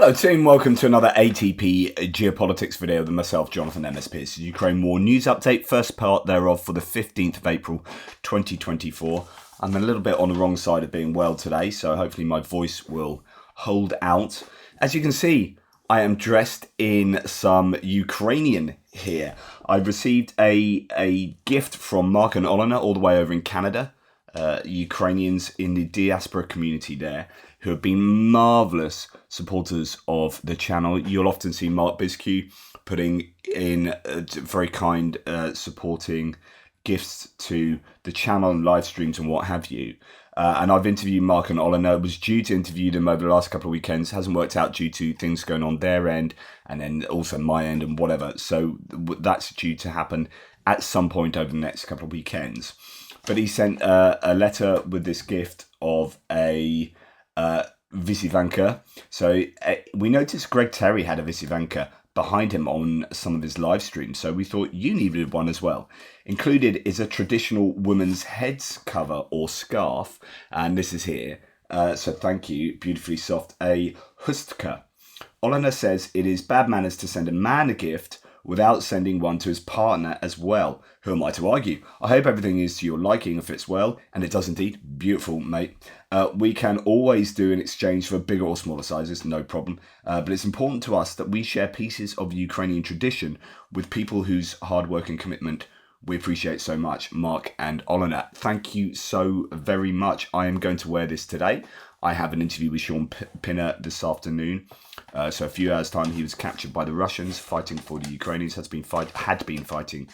Hello team, welcome to another ATP Geopolitics video with myself, Jonathan MSP. This is Ukraine War News Update, first part thereof for the 15th of April 2024. I'm a little bit on the wrong side of being well today, so hopefully my voice will hold out. As you can see, I am dressed in some Ukrainian here. I received a gift from Mark and Olena all the way over in Canada, Ukrainians in the diaspora community there, who have been marvellous supporters of the channel. You'll often see Mark Bisque putting in very kind supporting gifts to the channel and live streams and what have you. And I've interviewed Mark and Olena. Was due to interview them over the last couple of weekends. Hasn't worked out due to things going on their end and then also my end and whatever. So that's due to happen at some point over the next couple of weekends. But he sent a letter with this gift of a Vysyvanka. So we noticed Greg Terry had a Vysyvanka behind him on some of his live streams, so we thought you needed one as well. Included is a traditional woman's heads cover or scarf, and this is here. So thank you, beautifully soft, a hustka. Olena says it is bad manners to send a man a gift without sending one to his partner as well. Who am I to argue? I hope everything is to your liking and fits well, and it does indeed. Beautiful, mate. We can always do an exchange for bigger or smaller sizes, no problem. But it's important to us that we share pieces of Ukrainian tradition with people whose hard work and commitment we appreciate so much. Mark and Olena, thank you so very much. I am going to wear this today. I have an interview with Sean Pinner this afternoon. So a few hours' time, he was captured by the Russians, fighting for the Ukrainians. Had been fighting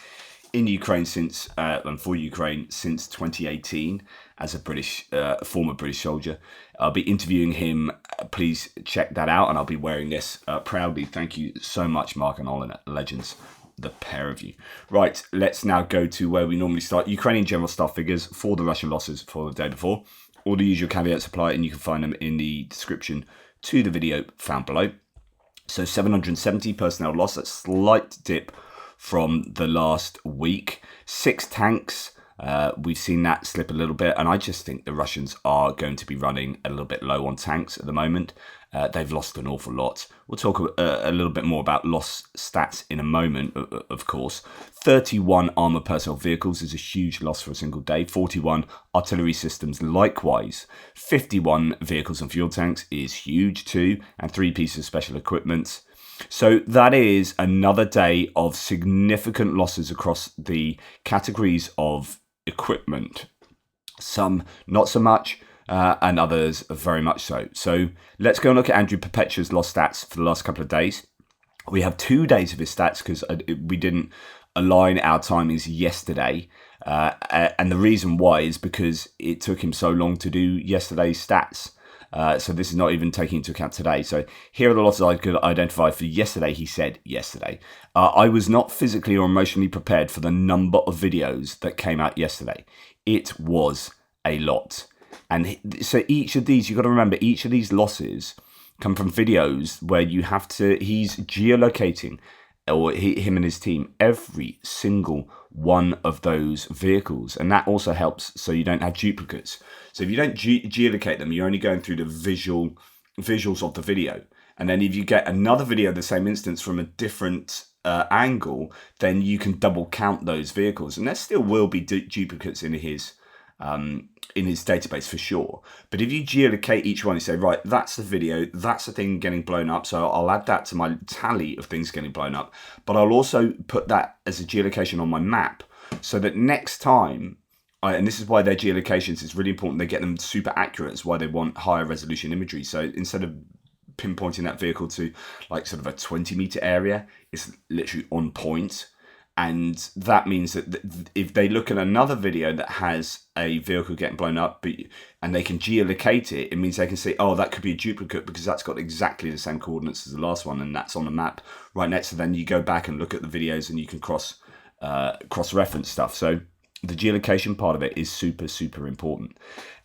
in Ukraine since and for Ukraine since 2018 as a former British soldier. I'll be interviewing him. Please check that out, and I'll be wearing this proudly. Thank you so much, Mark and Olena, legends, the pair of you. Right, let's now go to where we normally start. Ukrainian general staff figures for the Russian losses for the day before. All the usual caveats apply, and you can find them in the description to the video found below. So 770 personnel loss, a slight dip from the last week. 6 tanks, we've seen that slip a little bit, and I just think the Russians are going to be running a little bit low on tanks at the moment. They've lost an awful lot. We'll talk a little bit more about loss stats in a moment, of course. 31 armoured personnel vehicles is a huge loss for a single day. 41 artillery systems likewise. 51 vehicles and fuel tanks is huge too, and 3 pieces of special equipment. So that is another day of significant losses across the categories of equipment. Some not so much, and others very much so. So let's go and look at Andrew Perpetua's lost stats for the last couple of days. We have 2 days of his stats because we didn't align our timings yesterday. And the reason why is because it took him so long to do yesterday's stats. So this is not even taking into account today. So here are the losses I could identify for yesterday. He said yesterday, I was not physically or emotionally prepared for the number of videos that came out yesterday. It was a lot. And so each of these, you've got to remember, each of these losses come from videos where you have to, he's geolocating, or him and his team, every single one of those vehicles. And that also helps so you don't have duplicates. So if you don't geolocate them, you're only going through the visuals of the video. And then if you get another video of the same instance from a different angle, then you can double count those vehicles. And there still will be duplicates in his database for sure. But if you geolocate each one, you say, right, that's the video, that's the thing getting blown up, so I'll add that to my tally of things getting blown up, but I'll also put that as a geolocation on my map so that next time, and this is why their geolocations is really important, they get them super accurate. It's why they want higher resolution imagery. So instead of pinpointing that vehicle to like sort of a 20-meter area, it's literally on point. And that means that if they look at another video that has a vehicle getting blown up, and they can geolocate it, it means they can say, oh, that could be a duplicate because that's got exactly the same coordinates as the last one, and that's on the map right next to them. Then you go back and look at the videos, and you can cross-reference stuff. So the geolocation part of it is super, super important.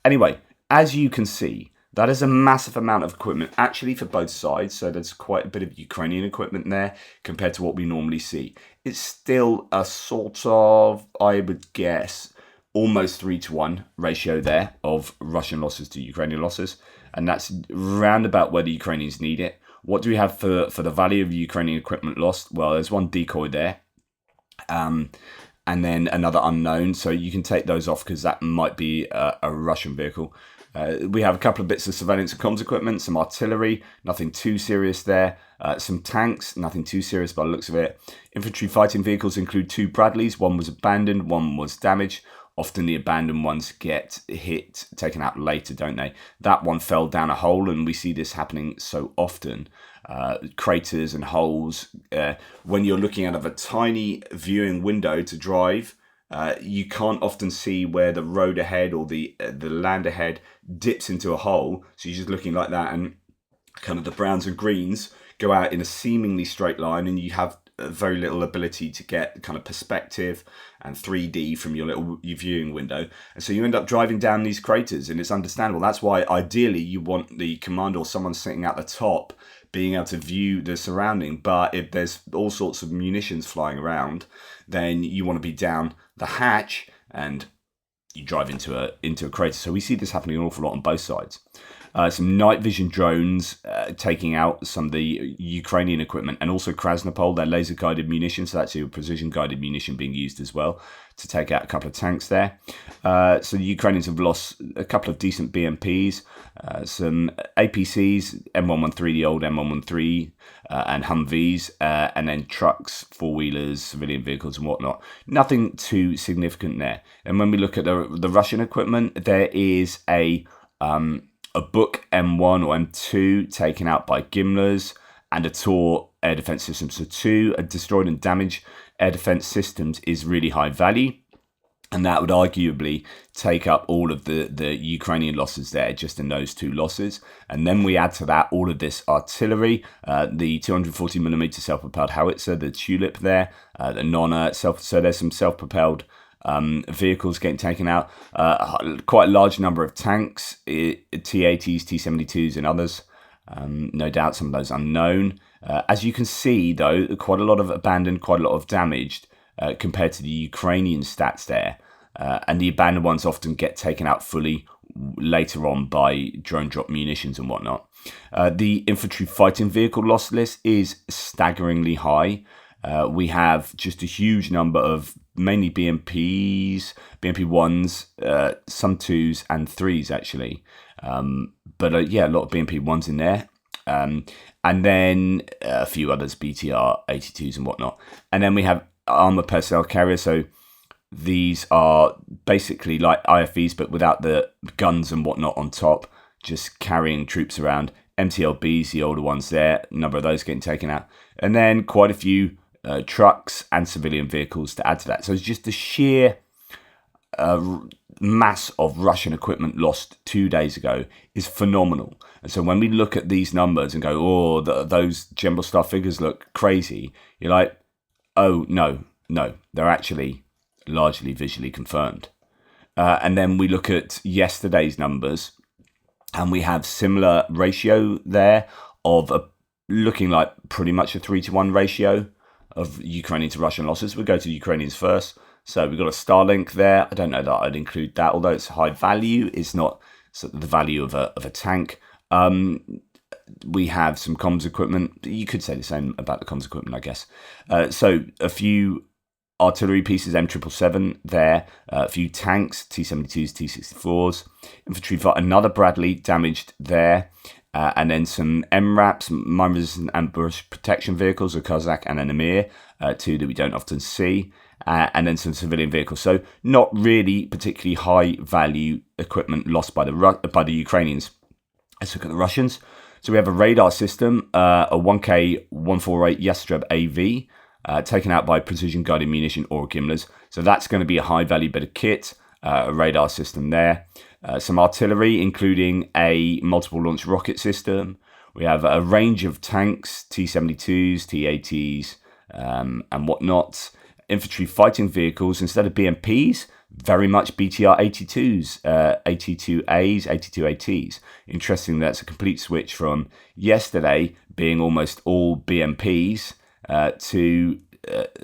Anyway, as you can see, that is a massive amount of equipment, actually, for both sides. So there's quite a bit of Ukrainian equipment there compared to what we normally see. It's still a sort of, I would guess, almost 3-to-1 ratio there of Russian losses to Ukrainian losses. and that's round about where the Ukrainians need it. What do we have for the value of Ukrainian equipment lost? Well, there's one decoy there, and then another unknown. So you can take those off because that might be a Russian vehicle. We have a couple of bits of surveillance and comms equipment, some artillery, nothing too serious there. Some tanks, nothing too serious by the looks of it. Infantry fighting vehicles include 2 Bradleys. One was abandoned, one was damaged. Often the abandoned ones get hit, taken out later, don't they? That one fell down a hole, and we see this happening so often. Craters and holes. When you're looking out of a tiny viewing window to drive, you can't often see where the road ahead or the land ahead dips into a hole. So you're just looking like that, and kind of the browns and greens go out in a seemingly straight line, and you have very little ability to get kind of perspective and 3D from your viewing window. And so you end up driving down these craters, and it's understandable. That's why ideally you want the commander or someone sitting at the top being able to view the surrounding. But if there's all sorts of munitions flying around, then you want to be down the hatch and you drive into a crater. So we see this happening an awful lot on both sides. Some night vision drones taking out some of the Ukrainian equipment, and also Krasnopol, their laser guided munition. So that's your precision guided munition being used as well to take out a couple of tanks there. So the Ukrainians have lost a couple of decent BMPs, some APCs, M113, the old M113, and Humvees, and then trucks, 4-wheelers, civilian vehicles and whatnot. Nothing too significant there. And when we look at the Russian equipment, there is a Buk M1 or M2 taken out by Gimlers, and a Tor air defense system. So 2 destroyed and damaged air defense systems is really high value, and that would arguably take up all of the Ukrainian losses there, just in those 2 losses. And then we add to that all of this artillery, the 240mm self-propelled howitzer, the Tulip there, the Nonna so there's some self-propelled vehicles getting taken out, quite a large number of tanks, T-80s, T-72s and others, no doubt some of those unknown. As you can see though, quite a lot of abandoned, quite a lot of damaged compared to the Ukrainian stats there, and the abandoned ones often get taken out fully later on by drone drop munitions and whatnot. The infantry fighting vehicle loss list is staggeringly high. We have just a huge number of mainly BMPs, BMP1s, some 2s and 3s actually. But yeah, a lot of BMP1s in there. And then a few others, BTR, 82s and whatnot. And then we have armour personnel carriers. So these are basically like IFVs, but without the guns and whatnot on top, just carrying troops around. MTLBs, the older ones there, a number of those getting taken out. And then quite a few trucks and civilian vehicles to add to that. So it's just the sheer mass of Russian equipment lost 2 days ago is phenomenal. And so when we look at these numbers and go, oh, those general staff figures look crazy, you're like, oh, no, they're actually largely visually confirmed. And then we look at yesterday's numbers, and we have similar ratio there of looking like pretty much a 3-to-1 ratio of Ukrainian to Russian losses. We'll go to the Ukrainians first. So we've got a Starlink there. I don't know that I'd include that, although it's high value. It's not the value of a tank. We have some comms equipment. You could say the same about the comms equipment, I guess. So a few artillery pieces, M777 there. A few tanks, T-72s, T-64s. Infantry, another Bradley damaged there. And then some MRAPs, mine-resistant ambush protection vehicles, a Kozak and an Emir, 2 that we don't often see, and then some civilian vehicles. So not really particularly high-value equipment lost by the Ukrainians. Let's look at the Russians. So we have a radar system, a 1K148 Yastreb AV, taken out by precision-guided munition or Gimlers. So that's going to be a high-value bit of kit, a radar system there. Some artillery, including a multiple launch rocket system. We have a range of tanks, T-72s, T-80s, and whatnot. Infantry fighting vehicles, instead of BMPs, very much BTR 82s, 82As, 82ATs. Interesting, that's a complete switch from yesterday being almost all BMPs to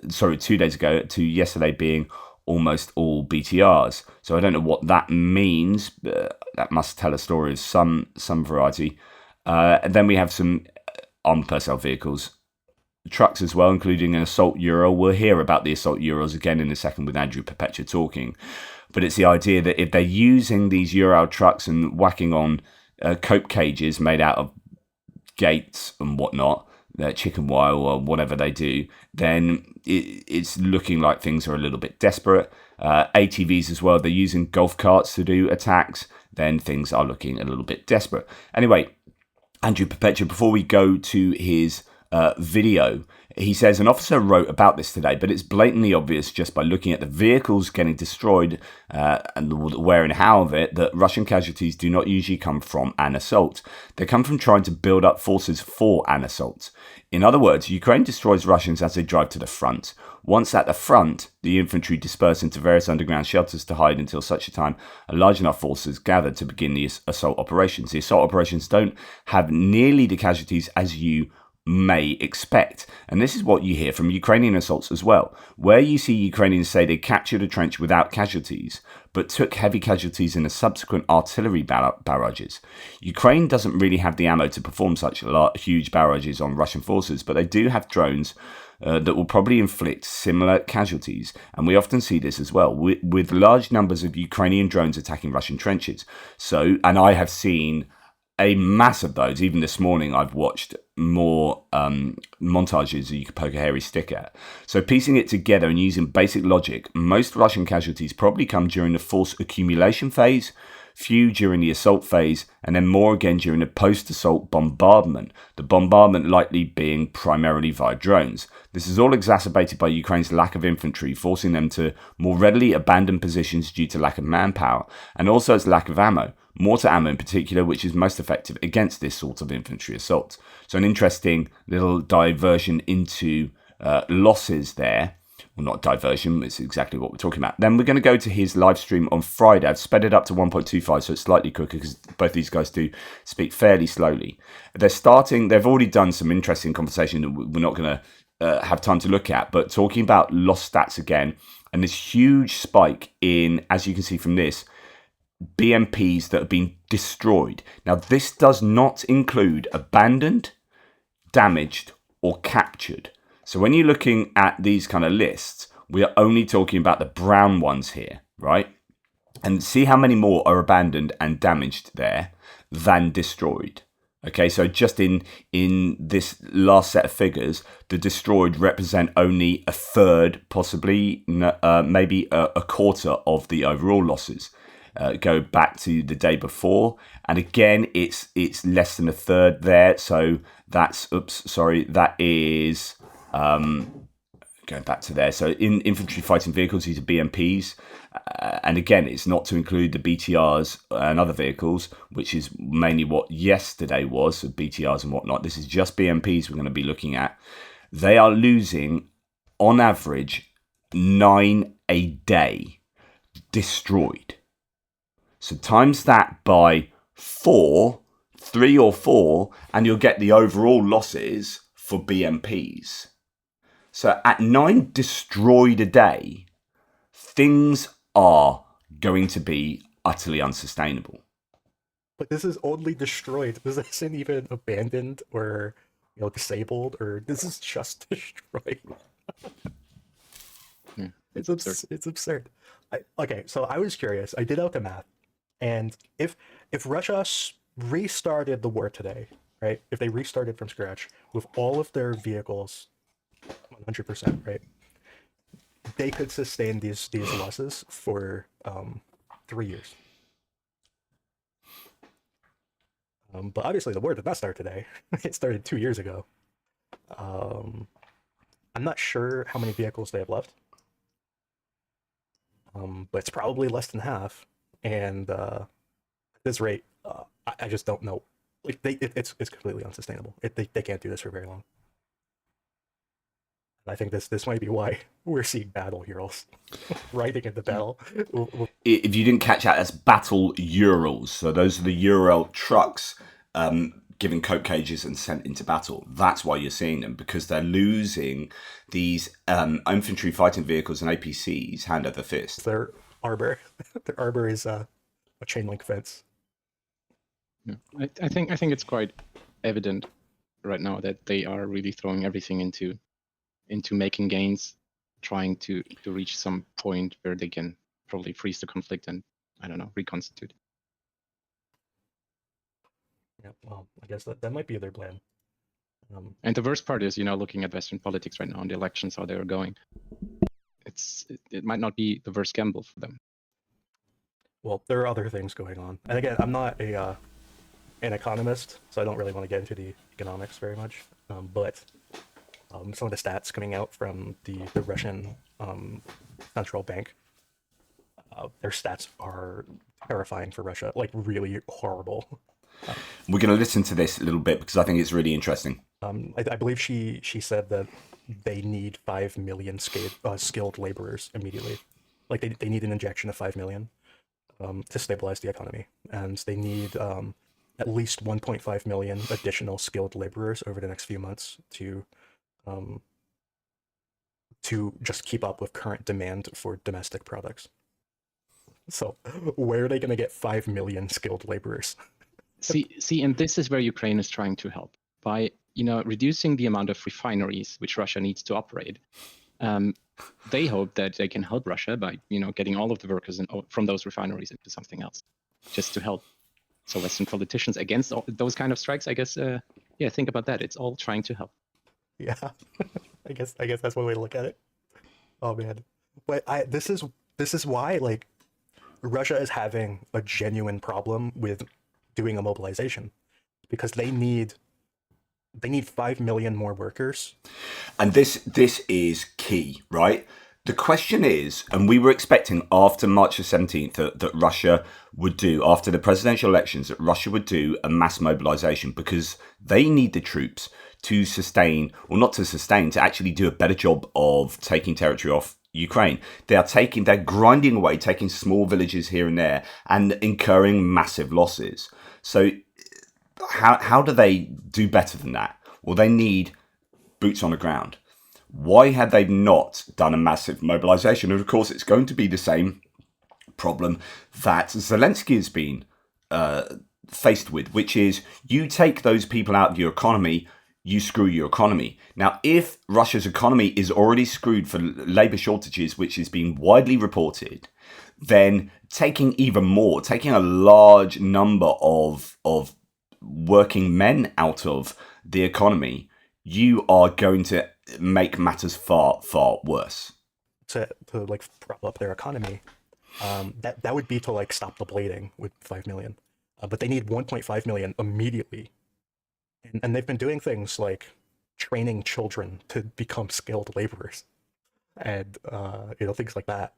2 days ago, to yesterday being almost all BTRs. So I don't know what that means. that must tell a story of some variety. And then we have some armored personnel vehicles, trucks as well, including an assault Ural. We'll hear about the assault Urals again in a second with Andrew Perpetua talking. But it's the idea that if they're using these Ural trucks and whacking on cope cages made out of gates and whatnot, chicken wire or whatever they do, then it's looking like things are a little bit desperate. ATVs as well, they're using golf carts to do attacks, then things are looking a little bit desperate. Anyway, Andrew Perpetua, before we go to his video, he says an officer wrote about this today, but it's blatantly obvious just by looking at the vehicles getting destroyed and the where and how of it that Russian casualties do not usually come from an assault. They come from trying to build up forces for an assault. In other words, Ukraine destroys Russians as they drive to the front. Once at the front, the infantry disperse into various underground shelters to hide until such a time a large enough force is gathered to begin the assault operations. The assault operations don't have nearly the casualties as you may expect. And this is what you hear from Ukrainian assaults as well, where you see Ukrainians say they captured a trench without casualties, but took heavy casualties in the subsequent artillery barrages. Ukraine doesn't really have the ammo to perform such huge barrages on Russian forces, but they do have drones that will probably inflict similar casualties. And we often see this as well, with large numbers of Ukrainian drones attacking Russian trenches. And I have seen a mass of those. Even this morning, I've watched more montages that you could poke a hairy stick at. So piecing it together and using basic logic, most Russian casualties probably come during the force accumulation phase, few during the assault phase, and then more again during the post-assault bombardment, the bombardment likely being primarily via drones. This is all exacerbated by Ukraine's lack of infantry, forcing them to more readily abandon positions due to lack of manpower, and also its lack of ammo. Mortar ammo in particular, which is most effective against this sort of infantry assault. So an interesting little diversion into losses there. Well, not diversion, it's exactly what we're talking about. Then we're going to go to his live stream on Friday. I've sped it up to 1.25, so it's slightly quicker because both these guys do speak fairly slowly. They've already done some interesting conversation that we're not going to have time to look at, but talking about lost stats again, and this huge spike in, as you can see from this, BMPs that have been destroyed. Now, this does not include abandoned, damaged, or captured. So when you're looking at these kind of lists, we are only talking about the brown ones here, right? And see how many more are abandoned and damaged there than destroyed. Okay, so just in this last set of figures, the destroyed represent only a third, possibly maybe a quarter of the overall losses. Go back to the day before, and again it's less than a third there. So that is going back to there. So in infantry fighting vehicles, these are BMPs, and again it's not to include the BTRs and other vehicles, which is mainly what yesterday was, so BTRs and whatnot. This is just BMPs we're going to be looking at. They are losing on average 9 a day destroyed. So times that by 3 or 4, and you'll get the overall losses for BMPs. So at 9 destroyed a day, things are going to be utterly unsustainable. But this is only destroyed. This isn't even abandoned or disabled, or this is just destroyed. It's absurd. Okay, so I was curious. I did out the math. And if Russia restarted the war today, right? If they restarted from scratch with all of their vehicles, 100%, right? They could sustain these losses for 3 years. But obviously the war did not start today. It started 2 years ago. I'm not sure how many vehicles they have left. But it's probably less than half. And at this rate, I just don't know. Like it's completely unsustainable. They can't do this for very long. And I think this might be why we're seeing battle Urals riding into battle. If you didn't catch that, that's battle Urals. So those are the Ural trucks given cope cages and sent into battle. That's why you're seeing them, because they're losing these infantry fighting vehicles and APCs hand over fist. Their arbor is a chain link fence. Yeah. I think it's quite evident right now that they are really throwing everything into making gains, trying to reach some point where they can probably freeze the conflict and, I don't know, reconstitute. Yeah, well, I guess that might be their plan. And the worst part is, looking at Western politics right now and the elections, how they are going, it might not be the worst gamble for them. Well, there are other things going on, and again, I'm not an economist, so I don't really want to get into the economics very much. But some of the stats coming out from the Russian central bank, their stats are terrifying for Russia, like really horrible. We're going to listen to this a little bit because I think it's really interesting. I believe she said that they need 5 million skilled laborers immediately. Like they need an injection of 5 million to stabilize the economy, and they need at least 1.5 million additional skilled laborers over the next few months to just keep up with current demand for domestic products. So where are they going to get 5 million skilled laborers? See, and this is where Ukraine is trying to help by, reducing the amount of refineries which Russia needs to operate. They hope that they can help Russia by, getting all of the workers from those refineries into something else, just to help. So Western politicians against those kind of strikes, I guess, think about that. It's all trying to help. Yeah, I guess that's one way to look at it. Oh man, but this is why like Russia is having a genuine problem with doing a mobilization, because they need 5 million more workers. And this is key, right? The question is, and we were expecting after March the 17th that Russia would do, after the presidential elections, that Russia would do a mass mobilization because they need the troops to sustain, or not to sustain, to actually do a better job of taking territory off Ukraine. They're grinding away, taking small villages here and there and incurring massive losses. So how do they do better than that? Well, they need boots on the ground. Why had they not done a massive mobilization? And of course, it's going to be the same problem that Zelensky has been faced with, which is you take those people out of your economy, you screw your economy. Now, if Russia's economy is already screwed for labor shortages, which is being widely reported, then taking a large number of working men out of the economy, you are going to make matters far, far worse. To like prop up their economy, that would be to like stop the bleeding with 5 million, but they need 1.5 million immediately, and they've been doing things like training children to become skilled laborers, and things like that.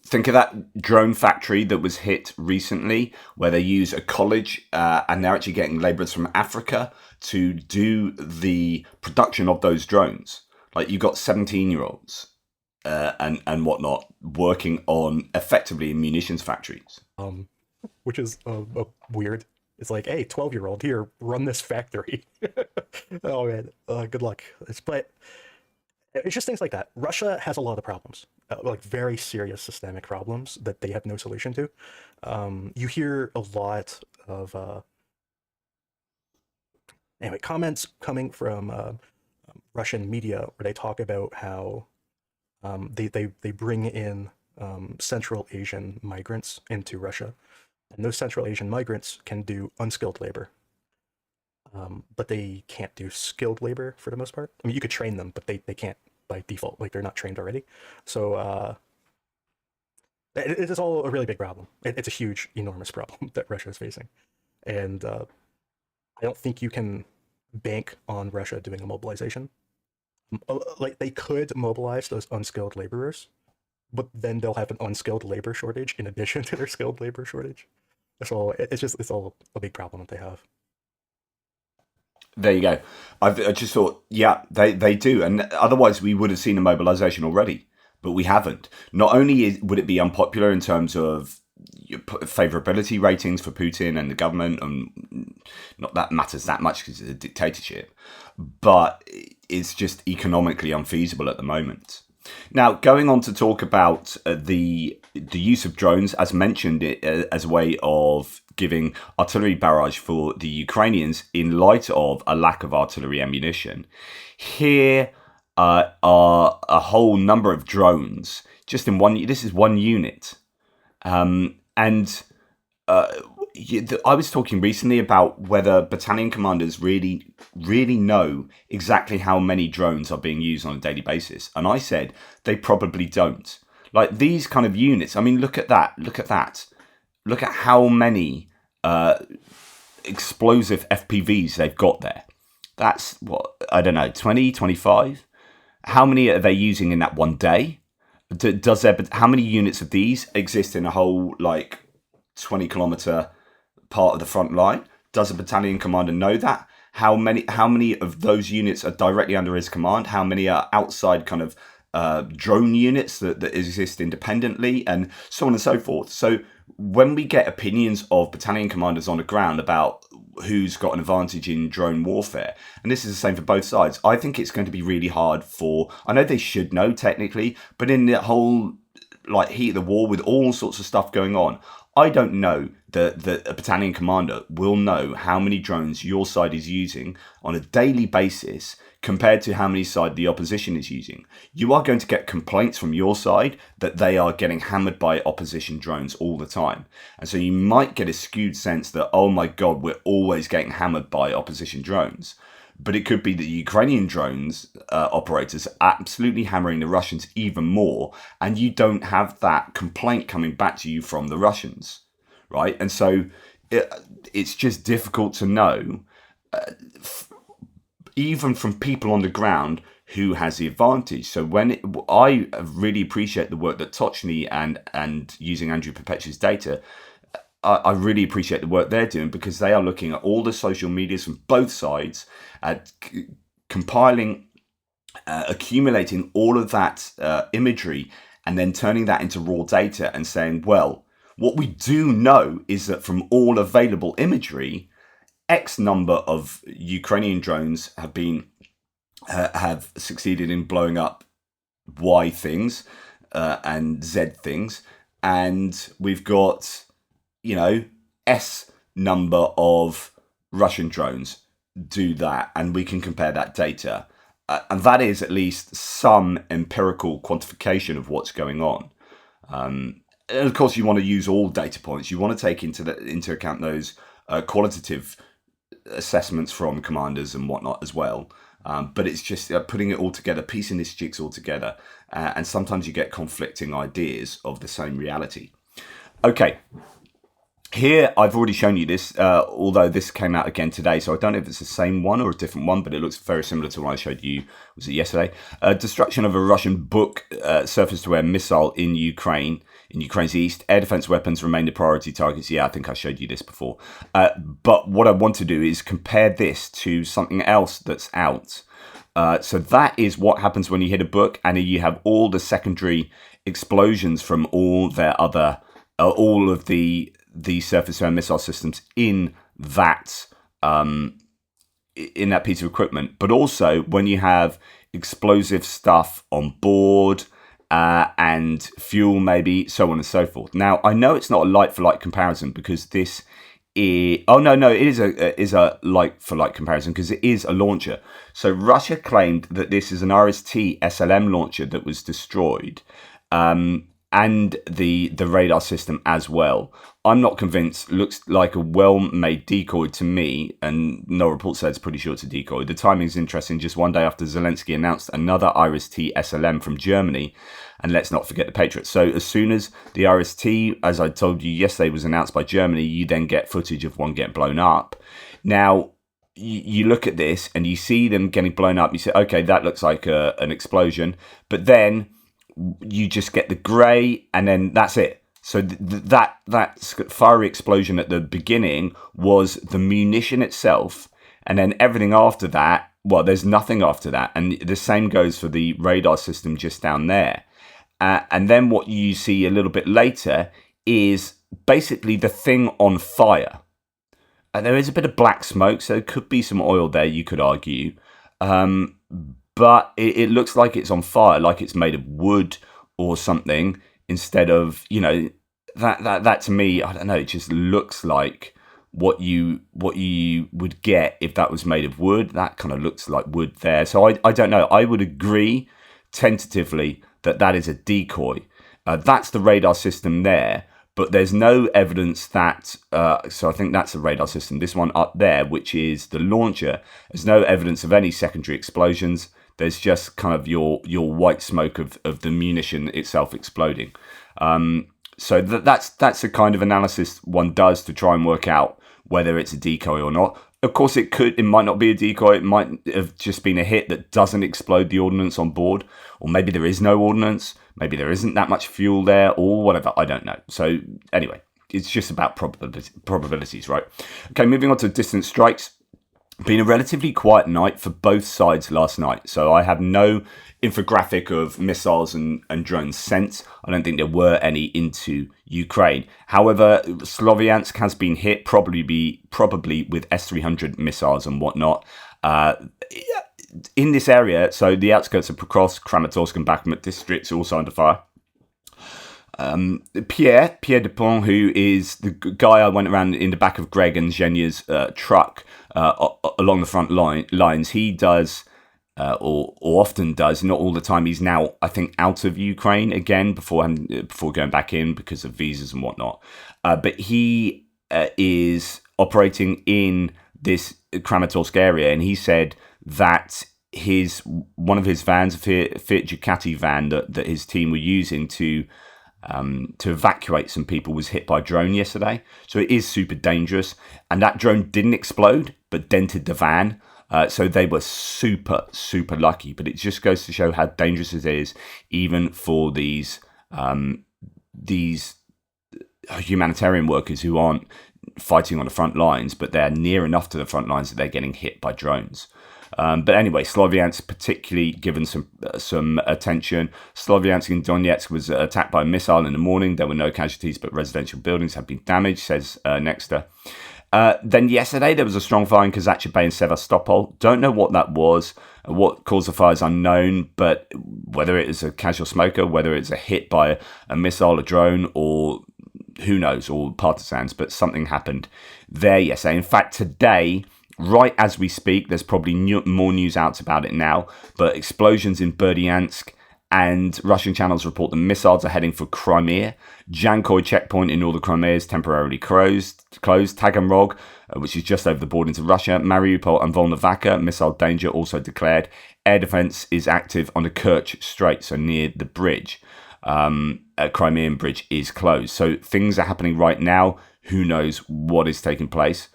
Think of that drone factory that was hit recently, where they use a college and they're actually getting laborers from Africa to do the production of those drones. Like you've got 17-year-olds and whatnot working on effectively in munitions factories. Which is weird. It's like, hey, 12-year-old, here, run this factory. Oh man, good luck. But it's just things like that. Russia has a lot of problems, like very serious systemic problems that they have no solution to. You hear a lot of comments coming from Russian media where they talk about how they bring in Central Asian migrants into Russia, and those Central Asian migrants can do unskilled labor. But they can't do skilled labor for the most part. I mean, you could train them, but they can't by default. Like, they're not trained already. So it is all a really big problem. It's a huge, enormous problem that Russia is facing. And I don't think you can bank on Russia doing a mobilization. Like, they could mobilize those unskilled laborers, but then they'll have an unskilled labor shortage in addition to their skilled labor shortage. So it's all a big problem that they have. There you go. I just thought, yeah, they do. And otherwise we would have seen a mobilization already, but we haven't. Not only would it be unpopular in terms of favorability ratings for Putin and the government, and not that matters that much because it's a dictatorship, but it's just economically unfeasible at the moment. Now, going on to talk about the use of drones, as mentioned, it as a way of giving artillery barrage for the Ukrainians in light of a lack of artillery ammunition. Here are a whole number of drones just in one. This is one unit, and I was talking recently about whether battalion commanders really know exactly how many drones are being used on a daily basis, and I said they probably don't. Like these kind of units, I mean, look at that. Look at how many explosive FPVs they've got there. That's what, I don't know, 20, 25? How many are they using in that one day? How many units of these exist in a whole 20-kilometer part of the front line? Does a battalion commander know that? How many of those units are directly under his command? How many are outside kind of drone units that exist independently, and so on and so forth? So when we get opinions of battalion commanders on the ground about who's got an advantage in drone warfare, and this is the same for both sides, I think it's going to be really hard I know they should know technically, but in the whole heat of the war with all sorts of stuff going on, I don't know that a battalion commander will know how many drones your side is using on a daily basis compared to how many side the opposition is using. You are going to get complaints from your side that they are getting hammered by opposition drones all the time. And so you might get a skewed sense that, oh my God, we're always getting hammered by opposition drones. But it could be that Ukrainian drones operators are absolutely hammering the Russians even more, and you don't have that complaint coming back to you from the Russians, right? And so it's just difficult to know, even from people on the ground, who has the advantage. So I really appreciate the work that Tochny and using Andrew Perpetua's data, I really appreciate the work they're doing, because they are looking at all the social medias from both sides, at compiling, accumulating all of that imagery, and then turning that into raw data and saying, well, what we do know is that from all available imagery, X number of Ukrainian drones have succeeded in blowing up Y things and Z things, and we've got S number of Russian drones do that, and we can compare that data. And that is at least some empirical quantification of what's going on. And of course, you want to use all data points. You want to take into account those qualitative assessments from commanders and whatnot as well. But it's just putting it all together, piecing this jigsaw together. And sometimes you get conflicting ideas of the same reality. Okay. Here, I've already shown you this, although this came out again today, so I don't know if it's the same one or a different one, but it looks very similar to what I showed you, was it yesterday? Destruction of a Russian Buk surface-to-air missile in Ukraine's east. Air defense weapons remain the priority targets. Yeah, I think I showed you this before. But what I want to do is compare this to something else that's out. So that is what happens when you hit a Buk, and you have all the secondary explosions from all their other, all of the surface-to-air missile systems in that piece of equipment, but also when you have explosive stuff on board and fuel, maybe, so on and so forth. Now, I know it's not a like-for-like comparison, because this is... Oh, no, it is a like-for-like comparison, because it is a launcher. So Russia claimed that this is an RST SLM launcher that was destroyed, and the radar system as well. I'm not convinced. Looks like a well-made decoy to me, and no report says pretty sure it's a decoy. The timing is interesting, just one day after Zelensky announced another IRIS-T SLM from Germany, and let's not forget the Patriots. So as soon as the IRIS-T, as I told you yesterday, was announced by Germany, you then get footage of one getting blown up. Now, you look at this and you see them getting blown up, you say, okay, that looks like an explosion, but then you just get the grey, and then that's it. So that fiery explosion at the beginning was the munition itself, and then everything after that, well, there's nothing after that. And the same goes for the radar system just down there. And then what you see a little bit later is basically the thing on fire. And there is a bit of black smoke, so there could be some oil there, you could argue. but it looks like it's on fire, like it's made of wood or something, instead of, that to me, I don't know, it just looks like what you would get if that was made of wood. That kind of looks like wood there. So I don't know. I would agree tentatively that is a decoy. That's the radar system there, but there's no evidence that, so I think that's the radar system. This one up there, which is the launcher, there's no evidence of any secondary explosions. There's just kind of your white smoke of the munition itself exploding. So that's the kind of analysis one does to try and work out whether it's a decoy or not. Of course, it might not be a decoy. It might have just been a hit that doesn't explode the ordnance on board, or maybe there is no ordnance. Maybe there isn't that much fuel there, or whatever. I don't know. So anyway, it's just about probabilities, right? Okay, moving on to distant strikes. Been a relatively quiet night for both sides last night. So I have no infographic of missiles and drones sent. I don't think there were any into Ukraine. However, Sloviansk has been hit, probably with S-300 missiles and whatnot. In this area, so the outskirts of Pokrovsk, Kramatorsk and Bakhmut districts are also under fire. Pierre Dupont, who is the guy I went around in the back of Greg and Zhenya's truck along the front lines, he does, or often does, not all the time. He's now, I think, out of Ukraine again before going back in because of visas and whatnot. But he is operating in this Kramatorsk area, and he said that one of his vans, a Fiat Ducati van that his team were using to evacuate some people, was hit by a drone yesterday. So it is super dangerous, and that drone didn't explode but dented the van. So they were super lucky. But it just goes to show how dangerous it is, even for these humanitarian workers who aren't fighting on the front lines, but they're near enough to the front lines that they're getting hit by drones. But anyway, Sloviansk particularly given some attention. Sloviansk in Donetsk was attacked by a missile in the morning. There were no casualties, but residential buildings have been damaged, says Nexter. Then yesterday, there was a strong fire in Kazacha Bay in Sevastopol. Don't know what that was. What caused the fire is unknown, but whether it is a casual smoker, whether it's a hit by a missile, a drone, or who knows, or partisans, but something happened there yesterday. In fact, today, right as we speak, there's probably more news out about it now, but explosions in Berdyansk, and Russian channels report the missiles are heading for Crimea. Jankoy checkpoint in northern Crimea is temporarily closed. Taganrog, which is just over the border into Russia. Mariupol and Volnovakha, missile danger also declared. Air defense is active on the Kerch Strait, so near the bridge. Crimean bridge is closed. So things are happening right now. Who knows what is taking place?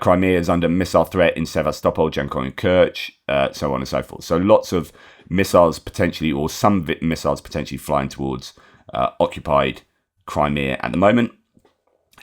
Crimea is under missile threat in Sevastopol, Jankoy and Kerch, so on and so forth. So lots of missiles potentially, or some missiles potentially flying towards occupied Crimea at the moment,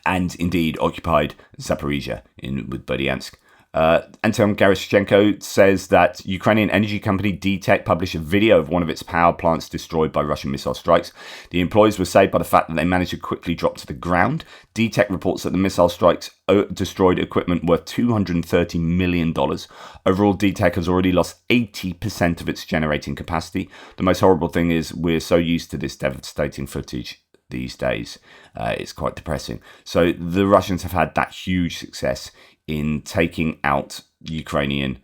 and indeed occupied Zaporizhia with Berdyansk. Anton Gerashchenko says that Ukrainian energy company DTEK published a video of one of its power plants destroyed by Russian missile strikes. The employees were saved by the fact that they managed to quickly drop to the ground. DTEK reports that the missile strikes destroyed equipment worth $230 million. Overall, DTEK has already lost 80% of its generating capacity. The most horrible thing is we're so used to this devastating footage these days. It's quite depressing. So the Russians have had that huge success in taking out Ukrainian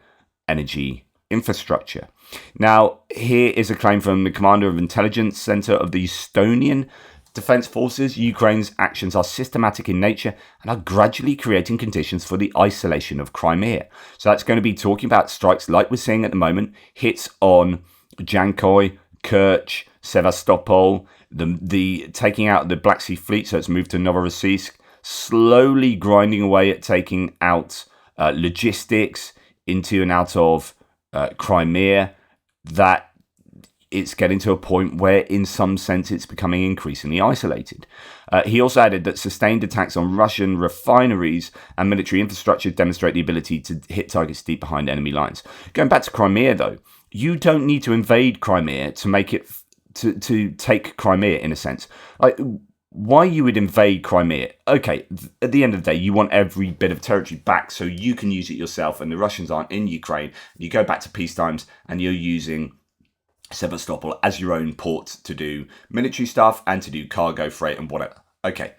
energy infrastructure. Now, here is a claim from the commander of intelligence center of the Estonian Defense Forces. Ukraine's actions are systematic in nature and are gradually creating conditions for the isolation of Crimea. So that's going to be talking about strikes like we're seeing at the moment, hits on Jankoy, Kerch, Sevastopol, the taking out the Black Sea Fleet, so it's moved to Novorossiysk, slowly grinding away at taking out logistics into and out of Crimea, that it's getting to a point where, in some sense, it's becoming increasingly isolated. He also added that sustained attacks on Russian refineries and military infrastructure demonstrate the ability to hit targets deep behind enemy lines. Going back to Crimea, though, you don't need to invade Crimea to make it to take Crimea, in a sense. Like, why you would invade Crimea. Okay, at the end of the day, you want every bit of territory back so you can use it yourself and the Russians aren't in Ukraine. You go back to peace times and you're using Sevastopol as your own port to do military stuff and to do cargo freight and whatever. Okay,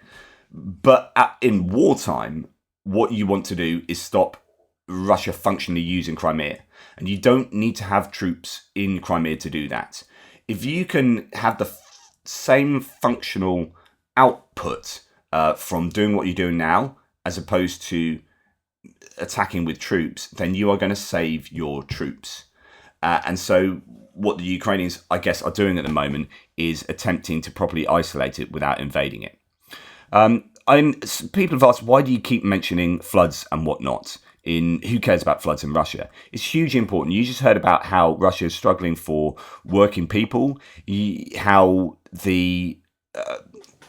but in wartime, what you want to do is stop Russia functionally using Crimea. And you don't need to have troops in Crimea to do that. If you can have the same functional output from doing what you're doing now, as opposed to attacking with troops, then you are going to save your troops. And so what the Ukrainians, I guess, are doing at the moment is attempting to properly isolate it without invading it. People have asked, why do you keep mentioning floods and whatnot? Who cares about floods in Russia? It's hugely important. You just heard about how Russia is struggling for working people, how the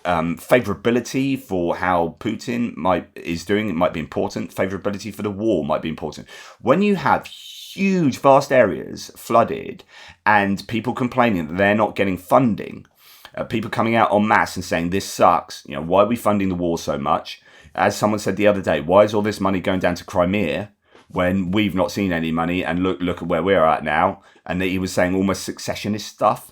favorability for how Putin is doing it might be important. Favorability for the war might be important. When you have huge, vast areas flooded and people complaining that they're not getting funding, people coming out en masse and saying this sucks. Why are we funding the war so much? As someone said the other day, why is all this money going down to Crimea when we've not seen any money? And look at where we're at now. And he was saying almost successionist stuff.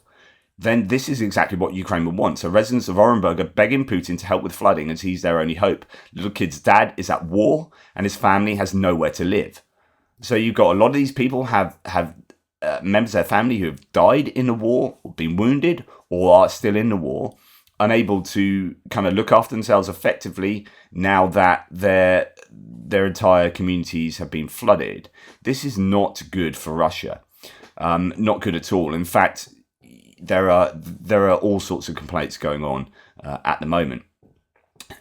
Then this is exactly what Ukraine would want. So residents of Orenburg are begging Putin to help with flooding as he's their only hope. Little kid's dad is at war and his family has nowhere to live. So you've got a lot of these people have members of their family who have died in the war, or been wounded, or are still in the war, unable to kind of look after themselves effectively now that their entire communities have been flooded. This is not good for Russia. Not good at all. In fact, there are all sorts of complaints going on at the moment.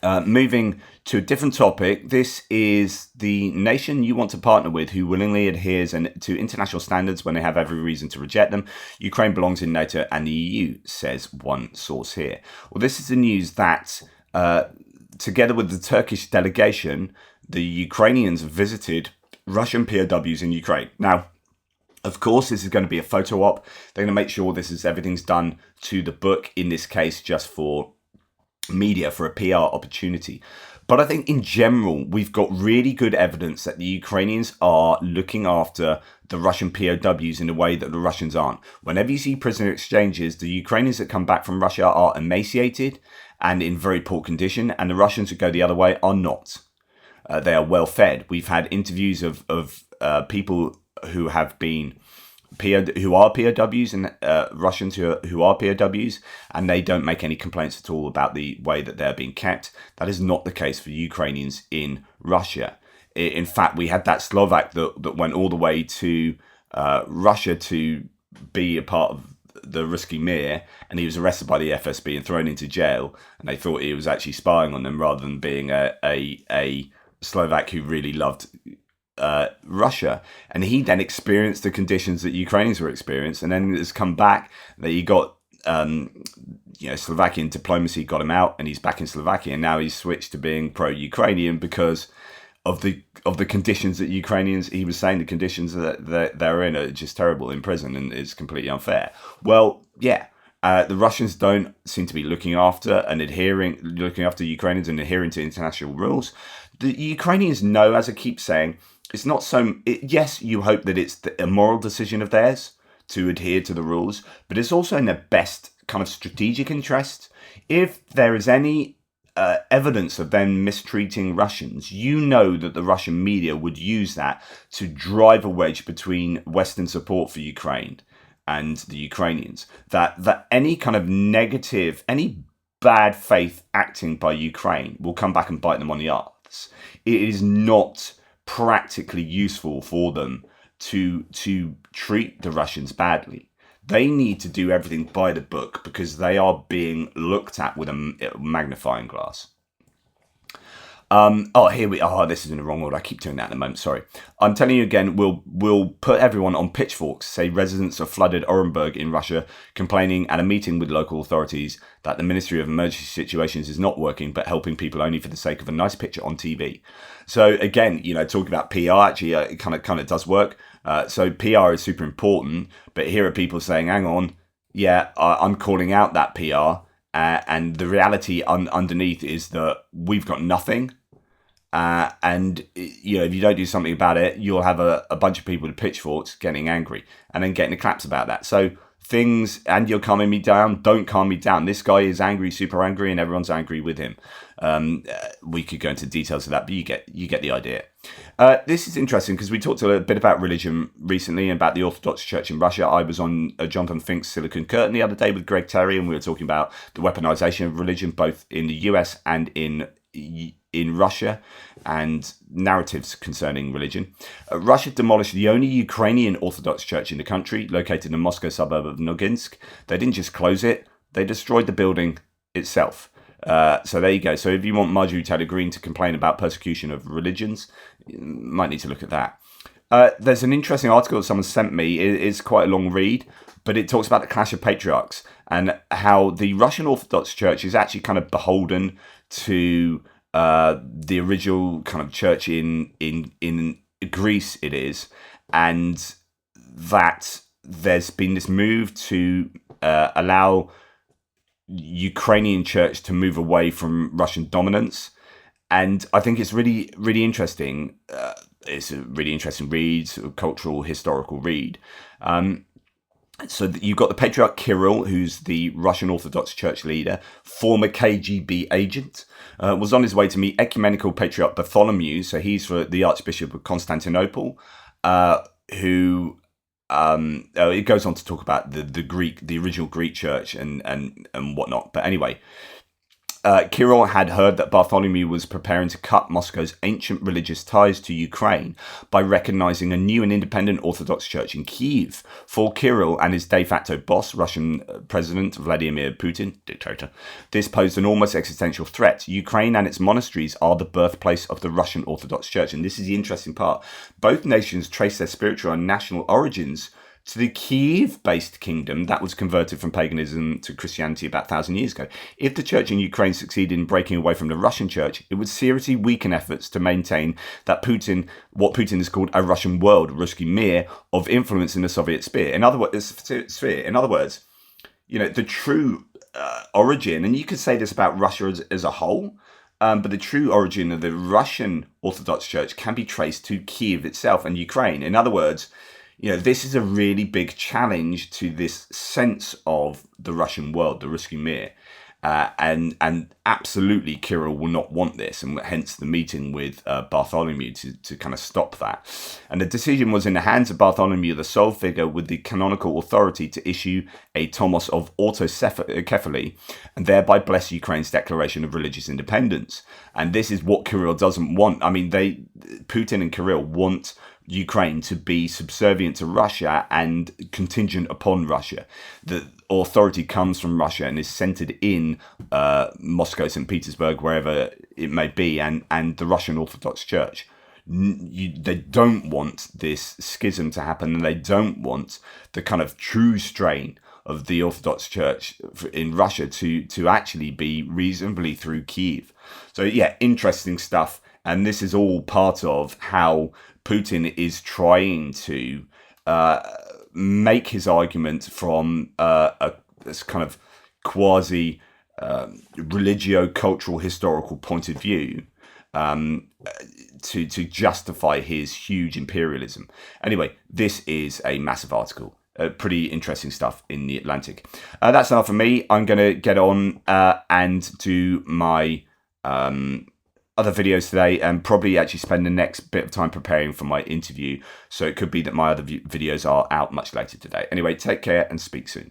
Moving to a different topic, this is the nation you want to partner with who willingly adheres to international standards when they have every reason to reject them. Ukraine belongs in NATO and the EU, says one source here. Well, this is the news that together with the Turkish delegation, the Ukrainians visited Russian POWs in Ukraine. Now, of course, this is going to be a photo op. They're going to make sure everything's done to the book, in this case, just for media, for a PR opportunity. But I think in general, we've got really good evidence that the Ukrainians are looking after the Russian POWs in a way that the Russians aren't. Whenever you see prisoner exchanges, the Ukrainians that come back from Russia are emaciated and in very poor condition, and the Russians that go the other way are not. They are well fed. We've had interviews of people who have been who are POWs and Russians who are POWs, and they don't make any complaints at all about the way that they're being kept. That is not the case for Ukrainians in Russia. In fact, we had that Slovak that went all the way to Russia to be a part of the Ruski Mir, and he was arrested by the FSB and thrown into jail, and they thought he was actually spying on them rather than being a Slovak who really loved Russia. And he then experienced the conditions that Ukrainians were experiencing, and then it's come back that he got Slovakian diplomacy got him out, and he's back in Slovakia, and now he's switched to being pro-Ukrainian because of the conditions that Ukrainians, he was saying the conditions that they're in are just terrible in prison, and it's completely unfair. Well, yeah, the Russians don't seem to be looking after Ukrainians and adhering to international rules. The Ukrainians know, as I keep saying, it's not so. Yes, you hope that it's a moral decision of theirs to adhere to the rules, but it's also in their best kind of strategic interest. If there is any evidence of them mistreating Russians, you know that the Russian media would use that to drive a wedge between Western support for Ukraine and the Ukrainians. That any kind of negative, any bad faith acting by Ukraine will come back and bite them on the arse. It is not practically useful for them to treat the Russians badly. They need to do everything by the book because they are being looked at with a magnifying glass. This is in the wrong order. I keep doing that at the moment. Sorry. I'm telling you again, we'll put everyone on pitchforks, say residents of flooded Orenburg in Russia complaining at a meeting with local authorities that the Ministry of Emergency Situations is not working, but helping people only for the sake of a nice picture on TV. So again, talking about PR, actually, it kind of does work. So PR is super important, but here are people saying, hang on, yeah, I'm calling out that PR, and the reality underneath is that we've got nothing. And if you don't do something about it, you'll have a bunch of people with pitchforks getting angry and then getting a claps about that. So things, and you're calming me down, don't calm me down. This guy is angry, super angry, and everyone's angry with him. We could go into details of that, but you get the idea. This is interesting because we talked a bit about religion recently and about the Orthodox Church in Russia. I was on Jonathan Fink's Silicon Curtain the other day with Greg Terry, and we were talking about the weaponization of religion both in the US and in Russia, and narratives concerning religion. Russia demolished the only Ukrainian Orthodox church in the country, located in the Moscow suburb of Noginsk. They didn't just close it, they destroyed the building itself. So there you go. So if you want Marjorie Taylor Greene to complain about persecution of religions, you might need to look at that. There's an interesting article that someone sent me. It's quite a long read, but it talks about the clash of patriarchs and how the Russian Orthodox Church is actually kind of beholden to the original kind of church in Greece. It is, and that there's been this move to allow Ukrainian church to move away from Russian dominance, and I think it's really, really interesting. It's a really interesting read, sort of cultural, historical read. So you've got the Patriarch Kirill, who's the Russian Orthodox Church leader, former KGB agent, was on his way to meet Ecumenical Patriarch Bartholomew. So he's for the Archbishop of Constantinople, who it goes on to talk about the original Greek church and whatnot. But anyway, Kirill had heard that Bartholomew was preparing to cut Moscow's ancient religious ties to Ukraine by recognizing a new and independent Orthodox Church in Kyiv. For Kirill and his de facto boss, Russian President Vladimir Putin, dictator, this posed an almost existential threat. Ukraine and its monasteries are the birthplace of the Russian Orthodox Church. And this is the interesting part. Both nations trace their spiritual and national origins to the Kiev-based kingdom that was converted from paganism to Christianity about 1,000 years ago. If the church in Ukraine succeeded in breaking away from the Russian church, it would seriously weaken efforts to maintain that what Putin has called a Russian world, Ruski Mir, of influence in the Soviet sphere. In other words, the true origin, and you could say this about Russia as a whole, but the true origin of the Russian Orthodox Church can be traced to Kiev itself and Ukraine. In other words, this is a really big challenge to this sense of the Russian world, the Ruski Mir. And absolutely Kirill will not want this, and hence the meeting with Bartholomew to kind of stop that. And the decision was in the hands of Bartholomew, the sole figure with the canonical authority to issue a tomos of autocephaly and thereby bless Ukraine's declaration of religious independence. And this is what Kirill doesn't want. I mean, Putin and Kirill want Ukraine to be subservient to Russia and contingent upon Russia. The authority comes from Russia and is centered in Moscow, St. Petersburg, wherever it may be, and the Russian Orthodox Church. They don't want this schism to happen, and they don't want the kind of true strain of the Orthodox Church in Russia to actually be reasonably through Kyiv. So yeah, interesting stuff. And this is all part of how Putin is trying to make his argument from this kind of quasi religio-cultural historical point of view to justify his huge imperialism. Anyway, this is a massive article. Pretty interesting stuff in the Atlantic. That's enough for me. I'm going to get on and do my other videos today, and probably actually spend the next bit of time preparing for my interview. So it could be that my other videos are out much later today. Anyway, take care and speak soon.